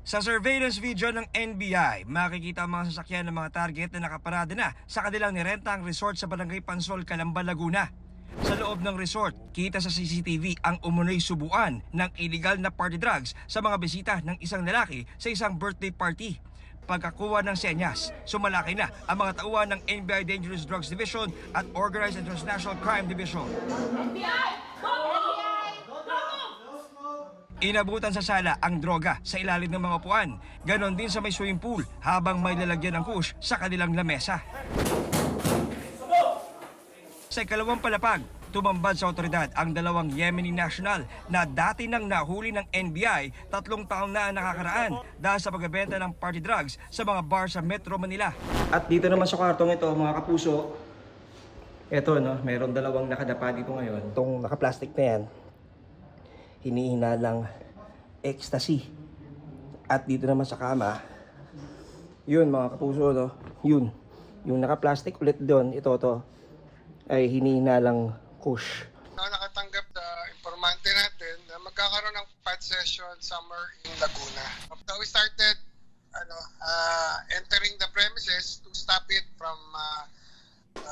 Sa surveillance video ng NBI, makikita ang mga sasakyan ng mga target na nakaparada na sa kanilang nirentang resort sa Barangay Pansol, Calamba, Laguna. Sa loob ng resort, kita sa CCTV ang umunoy subuan ng illegal na party drugs sa mga bisita ng isang lalaki sa isang birthday party. Pagkakuha ng senyas, sumalaki na ang mga tauhan ng NBI Dangerous Drugs Division at Organized and Transnational Crime Division. Inabutan sa sala ang droga sa ilalim ng mga upuan. Ganon din sa may swimming pool habang may lalagyan ng kush sa kanilang lamesa. Sa ikalawang palapag, tumambad sa otoridad ang dalawang Yemeni national na dati nang nahuli ng NBI 3 taon na nakakaraan dahil sa pagbebenta ng party drugs sa mga bar sa Metro Manila. At dito naman sa kwartong ito, mga kapuso, ito mayroon dalawang nakadapa dito ngayon. Itong naka-plastic na yan, hinihinalang ecstasy. At dito naman sa kama, yun mga kapuso, yun, yung naka-plastic ulit doon, ito ay hinihinalang kush. Nakatanggap na informante natin na magkakaroon ng PAT session summer in Laguna. So we started entering the premises to stop it from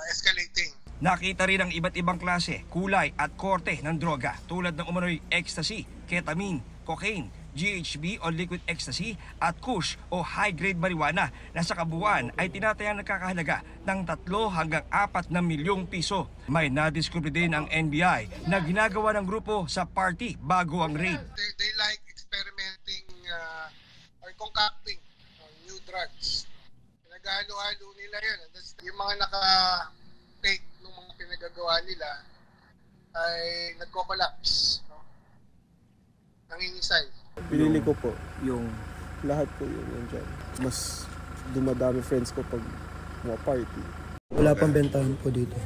escalating. Nakita rin ang iba't ibang klase, kulay at korte ng droga tulad ng umano'y ecstasy, ketamine, cocaine, GHB o liquid ecstasy at kush o high-grade marijuana na sa kabuuan ay tinatayang nagkakahalaga ng 3 hanggang 4 na milyong piso. May nadiskubre din ang NBI na ginagawa ng grupo sa party bago ang raid. They like experimenting or concocting new drugs. Pinaghalo-halo nila yun. Yung mga naka-fake ng mga pinagagawa nila ay nagko-collapse. Nangingisay. Pinili ko po yung lahat po yun dyan. Mas dumadami friends ko pag mga party. Wala pang bentahan po dito.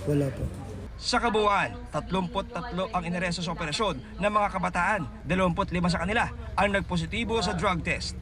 Wala po. Sa kabuuan, 33 ang inaresto sa operasyon ng mga kabataan, 25 sa kanila ang nagpositibo sa drug test.